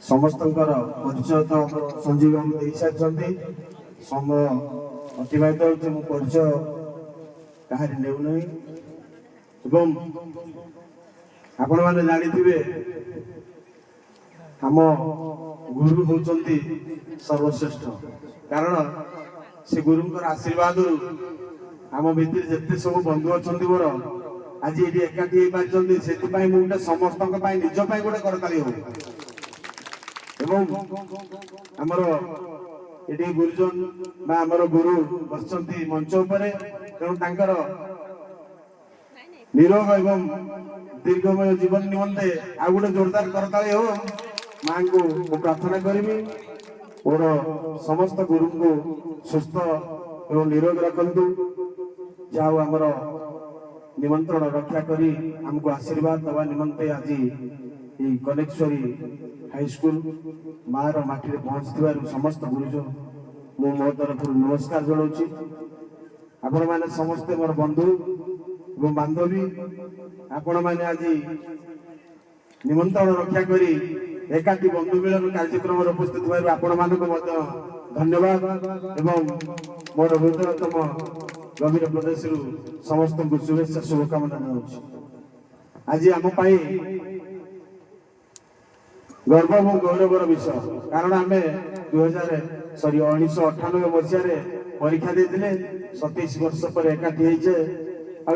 समस्त परिचय तो संजीव बाबू दे सारी समय अतिबाहित हो परिचय कहारी नेउना आपण मैंने जानी आम गुरु होती सर्वश्रेष्ठ कारण से गुरुंर आशीर्वाद आम भितर जिते सब बंधु अच्छा मोर आज ये एकाठी हो पार्टी से गोटे समस्त निज गोटे करताली हो आमर ये गुरुजन आमर गुरु बस मंच उपर तेणु निरोग एवं दीर्घमय जीवन निमंते आ गोटे जोरदार करताली हो मां को प्रार्थना करी मोर समस्त गुरु को सुस्थ एवं निरोग रखु जाओ आमर निमंत्रण रक्षा करी हमको आशीर्वाद दवा निमंते आज कनेक्शरी हाई स्कूल मार माटी पहुंची समस्त गुरुजन मु मो तरफ नमस्कार जनाऊँ आपण मैंने समस्ते मोर बंधु एवं बांधवी आपण मैंने आज निमंत्रण रक्षा करी एकाठी बंधु मिलन कार्यक्रम उपस्थित आपण मानक धन्यवाद एवं मोर हृदयतम गभीर प्रदेश समस्त को शुभेच्छा शुभकामना जनाऊँ आज आम गर्व और गौरवर विषय कारण आम 1998 मसीह परीक्षा देते 27 वर्ष पर एकाठी होइछे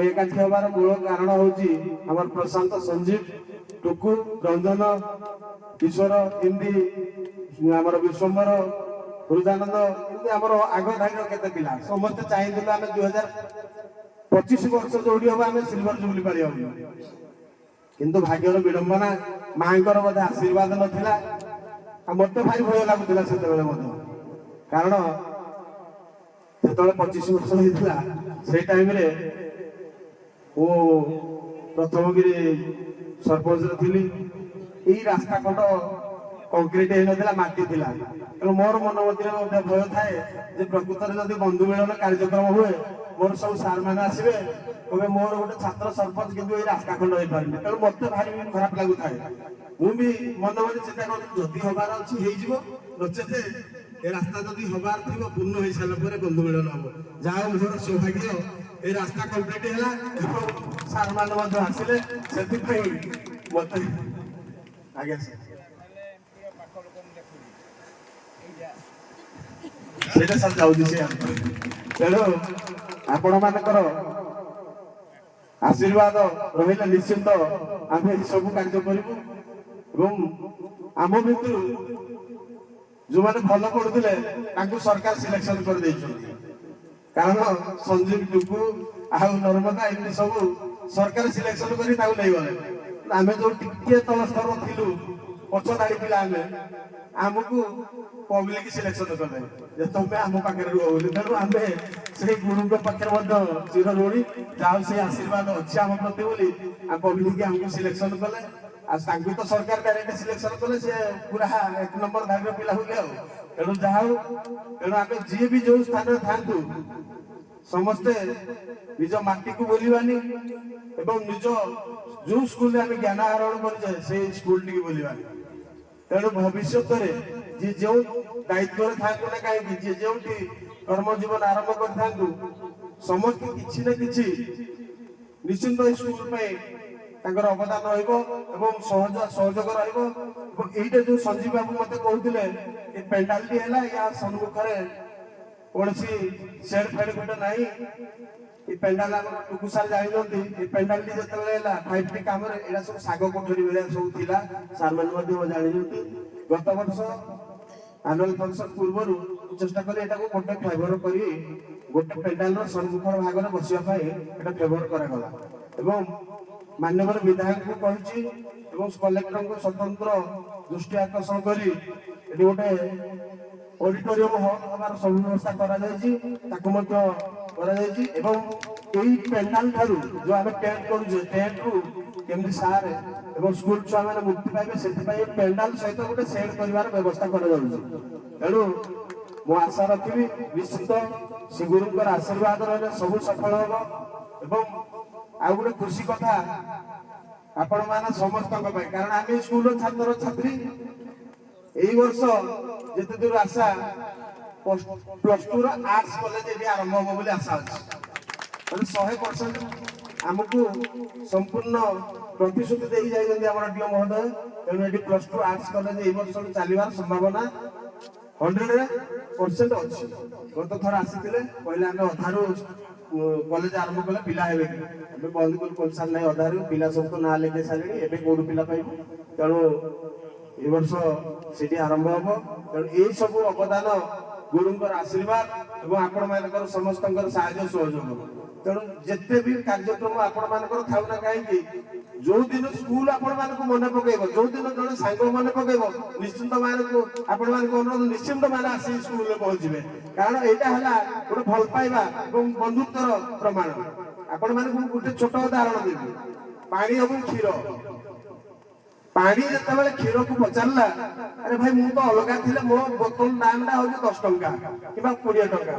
एकाठी हबार मूल कारण होची हमर प्रशांत संजीव टुकु रंजन ईश्वर हिंदी आमर विश्वम्बर हृदानंद आमर आग धाई केते पिला समस्त चाहिए आम 2025 वर्ष जोड़ी हम आम सिल्वर जुबली पारी किंतु भाग्यर विडंबना माँ बोधे आशीर्वाद नाला मत भारी भय लगुला से कारण जो 25 वर्ष होता से टाइम रे वो प्रथमगिरी सरपंच थी यही रास्ता खंड कंक्रीट होता माटी थी तेणु मोर मन मध्य भय थाए प्रकृत में जब बंधु मिलन कार्यक्रम हुए मोर सब सार मैंने आसवे कहे मोर गोटे छात्र सरपंच किंतु ये रास्ता खंड हो पारे तेणु मत भारी खराब लगु थाए मुझे मन मन चिंता कर हबार अच्छी नचेत ये रास्ता जदि हबार थी पूर्ण हो सारापर बंधु मिलन हम जहाँ मोर सौभाग्य ये रास्ता कम्प्लीट है सार मान आसिले से मत आज्ञा सेटा सब जाऊँ तेणु आपण मानकर आशीर्वाद रही निश्चिंत आम सब कार्य करूँ आम भितर जो मैंने भल पढ़ुले सरकार सिलेक्शन कर कारण संजीव टुकु आ नर्मदा एमती सब सरकार सिलेक्शन कर गले आम जो टे तल स्तर थिलु पछ धाड़ी पिला आमको पब्लिक सिलेक्शन कले तुम्हें आम पाखे रुह तेणु आम से गुरु पाखे चिर ऋणी जाओ से आशीर्वाद अच्छी आम प्रति बोली पब्लिक आमको सिलेक्शन कले तो सरकार डायरेक्ट सिलेक्शन कले से पूरा 1 नंबर धाड़ी पिला हुए तेणु जहा तेणु आम जी भी जो स्थान था समस्ते निज माटी को बोलवानी एवं निज जो स्कूल आम ज्ञान आहरण कर स्कूल टी बोलवानी तेणु भविष्य जी जो दायित्व था ना कहीं जी जो कर्म जीवन आरंभ कर समस्त किसी न कि निश्चिंत स्कूल अवदान सहयोग रही जो संजीव बाबू मत कहते पेंडाल टी है या सम्मुखें कौन सेड फेड गोटे ना पेंडाल टुकु सार जानते पेंडाल टी जो 5T कम सब साग कोठरी भाया सब थिला सार मैंने जानते गत वर्ष आनुअल फंक्शन पूर्व चेष्टा कले गोटे फेवर कर गोटे पेंडाल सम्मुख भाग में बसवाई फेवर करागला माननीय विधायक को कही कलेक्टर को स्वतंत्र दृष्टि आकर्षण कर गोटे ऑडिटोरियम हॉल हमार सब व्यवस्था यही पेंडाल ठारू जो आम टेंट करुचे टेंट रु केमती सार एवं स्कूल छुआ मैंने मुक्ति पाइबे से पेंडाल सहित गोटे सेट कर व्यवस्था तेणु मु आशा रखी निश्चित श्री गुरुंर आशीर्वाद रही सब सफल हम आ गोटे खुशी कथा आपण मान समस्त कारण आम स्कूल छात्र छात्री यही वर्ष जिते दूर आशा प्लस टू आर्ट्स कॉलेज ये आरंभ हम बोली आशा अच्छे 100% आमको संपूर्ण प्रतिश्रुति दे जाइए आम डीओ महोदय तेणु ये प्लस टू आर्ट्स कॉलेज ये वर्ष चलवार संभावना 100% अच्छी गत थर आसी कहले आम अधारू कॉलेज आरंभ कले पिला हेबे कि बंद कर कोलसार नहीं अधारू पिला सब तो ना लेके सारे एबे कोड पिला पाइबो तेणु ए वर्ष सेठी आरंभ हबो तेणु ए सब अवदान गुरुंकर आशीर्वाद एवं आपण मानकर समस्तंकर सहायता सहयोग तेणु जिते भी कार्यक्रम आपण मानकर थाउ ना कहीं जो दिन स्कूल आपण मानक मन पकेब जो दिन जड़े सांग मन पकेब निश्चिंत मानक आपण मानक अनुरोध निश्चिंत मान आसी स्कूल में पहुंचे कारण यहाँ है गोटे भल पाइबा और बंधुत्वर प्रमाण आपण मानक गोटे छोट उदाहरण देवी पानी और क्षीर पानी जिते क्षीर को पचारा अरे भाई मु तो अलग थी मो बोतल दाम टा हूँ 10 टंका कि 20 टंका